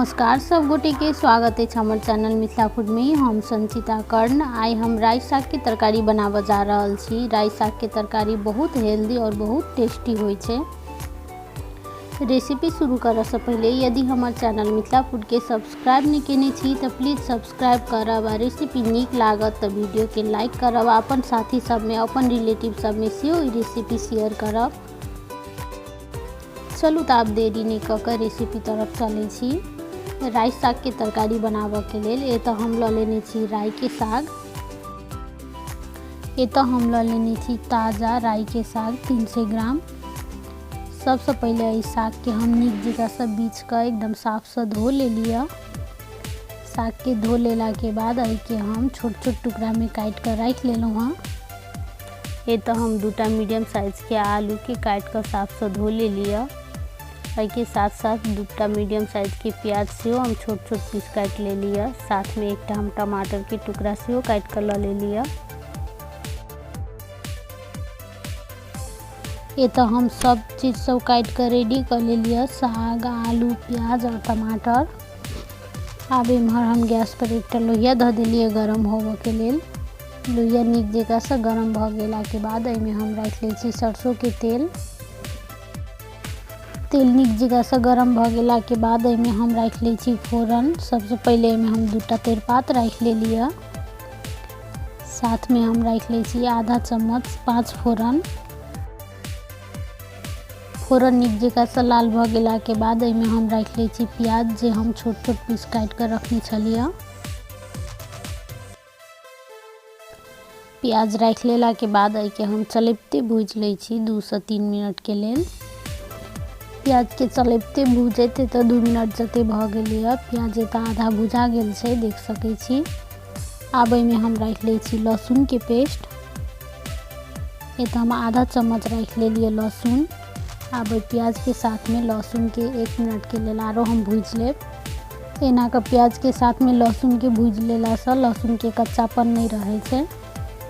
नमस्कार सब गोटे के स्वागत है हमर चैनल मिथिला फूड में। हम संचिता कर्ण। आई हम राई साग के तरकारी बनाबे जा रहल छी। राई साग के तरकारी बहुत हेल्दी और बहुत टेस्टी होय छै। रेसिपी शुरू करऽ से पहले यदि हमर चैनल मिथिला फूड के सब्सक्राइब नहीं केने छी तो प्लीज सब्सक्राइब करब आ रेसिपी नीक लागत तो वीडियो के लाइक करब, अपन साथी सब में अपन रिलेटिव सब में सेहो ई रेसिपी शेयर करब। चलू तो आप देरी नहीं कऽ के रेसिपी तरफ चलै छी। राई साग के तरकारी बनाबे के लेल एतऽ हम लऽ लेने छी राई के साग। एतऽ हम लऽ लेने छी ताजा राई के साग 300 ग्राम। सबसे पहले इस साग के हम नीक जगह से बीछ के एकदम साफ से धो ले लिया। साग के धो लेला के बाद एहि के हम छोट छोट टुकड़ा में काट के रख लेलहुँ हाँ। एतऽ हम 2टा मीडियम साइज के आलू के काट के साफ से धो ले लिया। के साथ साथ 2टा मीडियम साइज के प्याज से हम छोट छोट पीस काट ले लिया। साथ में 1टा हम टमाटर के टुकड़ा से काट कर ले लिया। ये तो हम सब चीज सब काट कर रेडी कर ले लिया। साग, आलू, प्याज और टमाटर। अब इम्हर हम गैस पर 1टा लोहिया धऽ देलिए गरम होबे के लेल। लोहिया नीक जगह से गरम भ गेला के बाद एहिमे हम रख ले छी सरसों के तेल। तेल नीक जगह से गरम भ गेला के बाद एहिमे हम रख ले छी फोरन। सबसे पहले एहिमे हम 2टा तेजपात रख ले लिया। साथ में हम रख ले छी आधा चम्मच 5 फोरन। फोरन नीक जगह से लाल भ गेला के बाद एहिमे हम रख ले छी प्याज जे हम छोट छोट पीस काट कर रखने छलिए। प्याज रख लेला के बाद एहि के हम चलैते भूज ले छी 2 से 3 मिनट के लेल। प्याज के चलैते भूजते तो 2 मिनट जते भ गेलिए। प्याज एतऽ आधा भुजा गेल छै, देख सकै छी। आब एहिमे हम रख ले छी लहसुन के पेस्ट। एतऽ हम आधा चम्मच रख लेलिए लहसुन। आब प्याज के साथ में लहसुन के 1 मिनट के लेल आरो हम भूज लेब। एना के प्याज के साथ में लहसुन के भूज लेला से लहसुन के कच्चापन नहीं रहे छै।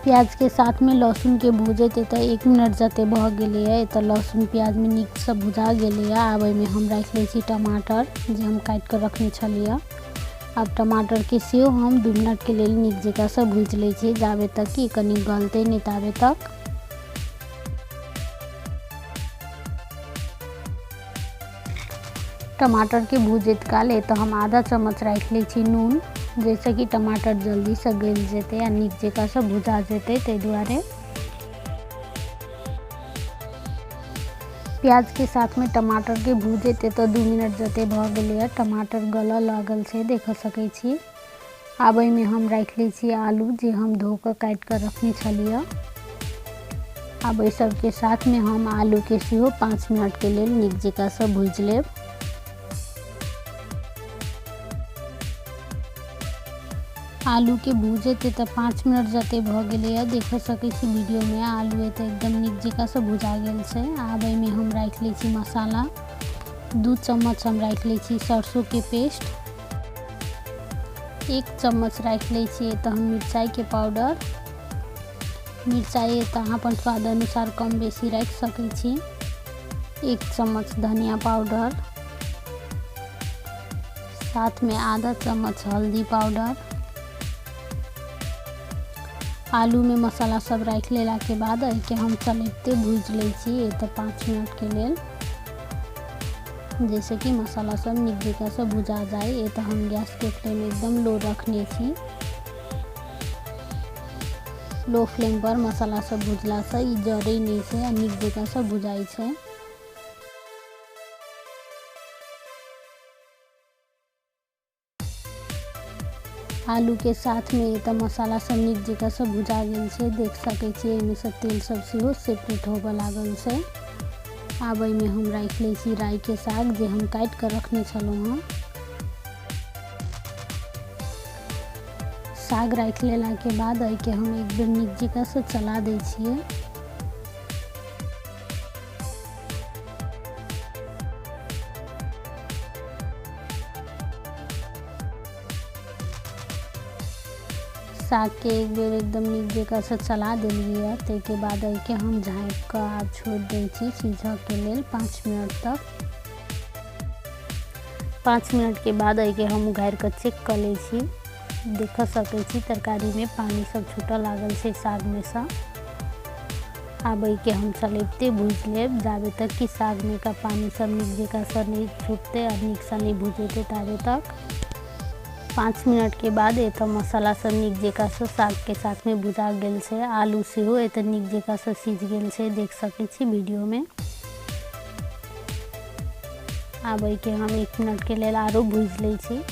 प्याज के साथ में लहसुन के भूजते तो 1 मिनट जते भ गेलिए। तो लहसुन प्याज में नीक से भुजा गेलिए। आब एहिमे हम रख ले छी टमाटर जे हम काट कर रखने छलिए। अब टमाटर के सेहो हम 2 मिनट के लेल नीक जगह से भूज ले छी, जाबे तक कि कनी गलते नहीं ताबे तक। टमाटर के भूजत काल तो हम आधा चम्मच रख ले छी नून, जैसे कि टमाटर जल्दी से गल जेते आ नीक जगह से भुजा जेते ते दुआरे। प्याज के साथ में टमाटर के भूजते तो 2 मिनट जते भ गेलिए। टमाटर गल लागल छै, देख सकै छी। आब एहिमे हम रख ले छी आलू जे हम धो के काट कर रखने छलिए। आब एहि सब के साथ में हम आलू के सेहो 5 मिनट के लेल नीक जगह से भूज लेब। आलू के भूजते तो 5 मिनट जते भ गेलिए, देख सकै छी वीडियो में। आलू तो एकदम नीक जगह से भुजा गेल छै। आब एहिमे हम रख ले छी मसाला। 2 चम्मच हम रख ले छी सरसों के पेस्ट। 1 चम्मच रख ले छी तो हम मिरचाई के पाउडर। मिरचाई तो अपन स्वाद अनुसार कम बेसी रख सकै छी। 1 चम्मच धनिया पाउडर। साथ में आधा चम्मच हल्दी पाउडर। आलू में मसाला सब रख लेला के बाद एहि के हम चलैते भूज ले छी ये तो 5 मिनट के लेल, जैसे कि मसाला सब नीक जगह से भुजा जाए। ये तो हम गैस के फ्लेम एकदम लो रखने छी। लो फ्लेम पर मसाला सब भुजला से ई जड़े नहीं छै आ नीक जगह से भुजाई छै। आलू के साथ में तो मसाला सब नीक जगह से भुजा गेल छै, देख सकै छी। एहिमे से तेल सब सेहो सेपरेट होबे लागल छै। आब एहिमे हम रख ले छी राई के साग जे हम काट कर रखने छलहुँ हँ। साग रख लेला के बाद एहि के हम एक बेर नीक जगह से चला दै छियै। साग के एक बेर एकदम नीक जगह से चला देलिए। ताहिके बाद एहि के हम झाँपि कऽ आब छोड़ि दै छी सिझऽ के लेल 5 मिनट तक। 5 मिनट के बाद एके हम उघार के चेक कर ले छी। देख सकै छी तरकारी में पानी सब छूटऽ लागल छै साग में से। आब एके हम चलैते भूज लेब जाबे तक कि साग में का पानी सब नीक जकाँ से नहीं छूटते और नीक से नहीं भूजेते ताबे तक। 5 मिनट के बाद एत मसाला सब नीक जकाँ से साग के साथ में भुजा गेल छै। आलू सेहो एत नीक जकाँ से सीझ गेल छै, देख सकै छी वीडियो में। आब एके हम 1 मिनट के लेल आरो भूज ले छी।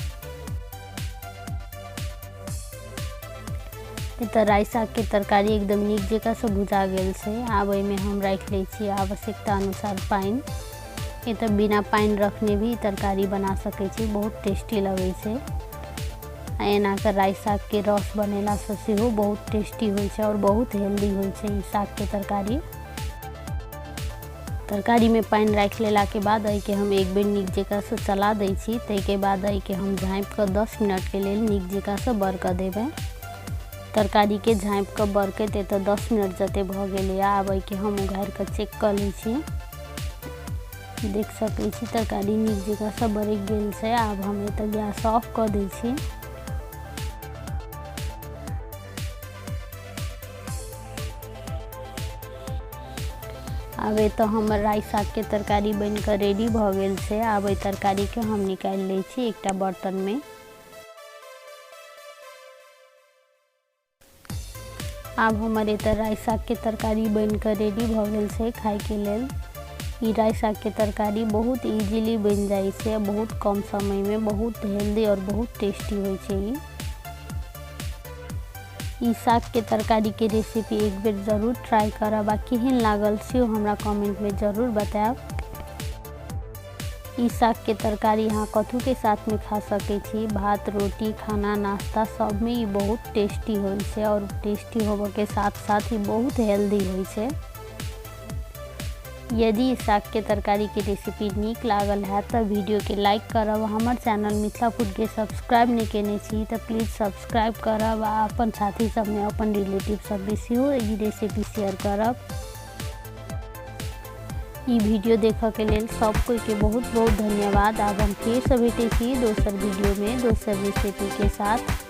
एत राई साग के तरकारी एकदम नीक जकाँ से भुजा गेल छै। आब एमे हम राख ले छी आवश्यकता अनुसार पानी। एत बिना पानी रखने भी तरकारी बना सकै छी, बहुत टेस्टी लगे छै। एना के राई साग के रस बनेला से सेहो बहुत टेस्टी होय छै और बहुत हेल्दी होय छै ई साग के तरकारी। तरकारी में पानी राख लेला के बाद एके हम एक बेर नीक जकाँ से चला दै छी। ताहिके बाद एके हम झाँप के 10 मिनट के लेल नीक जकाँ से बरक देबै। तरकारी के झाँप के बरकैत एत 10 मिनट जते भ गेलै। आब एके हम उघार के चेक कर लै छी। देख सकै छी तरकारी नीक जकाँ से बरक गेल छै। आब हम एत गैस ऑफ कर दै छी। आब एत हमर राई साग के तरकारी बन के रेडी भ गेल छै। आब ए तरकारी के हम निकाल ले छी एकटा बर्तन में। आब हमर एत राई साग के तरकारी बन के रेडी भ गेल छै खाए के लेल। ई राई साग के तरकारी बहुत इजीली बन जाए छै, बहुत कम समय में, बहुत हेल्दी और बहुत टेस्टी होय छै। ई साग के तरकारी के रेसिपी एक बेर जरूर ट्राई करब आ केहन लागल से हमरा कमेंट में जरूर बताएब। ई साग के तरकारी यहाँ कथू के साथ में खा सकै छी, भात, रोटी, खाना, नाश्ता सब में ई बहुत टेस्टी होय छै और टेस्टी होबे के साथ साथ ही बहुत हेल्दी होय छै। यदि साग के तरकारी के रेसिपी नीक लागल है तो वीडियो के लाइक करब। हमर चैनल मिथिला फूड के सब्सक्राइब नहीं केने छी तो प्लीज सब्सक्राइब करब आ अपन साथी सब में, अपन रिलेटिव सब में सेहो ई रेसिपी शेयर करब। ई वीडियो देखा के लेल सब कोई के बहुत बहुत धन्यवाद। आब हम फिर से भेटे छी दोसर वीडियो में दोसर रेसिपी के साथ।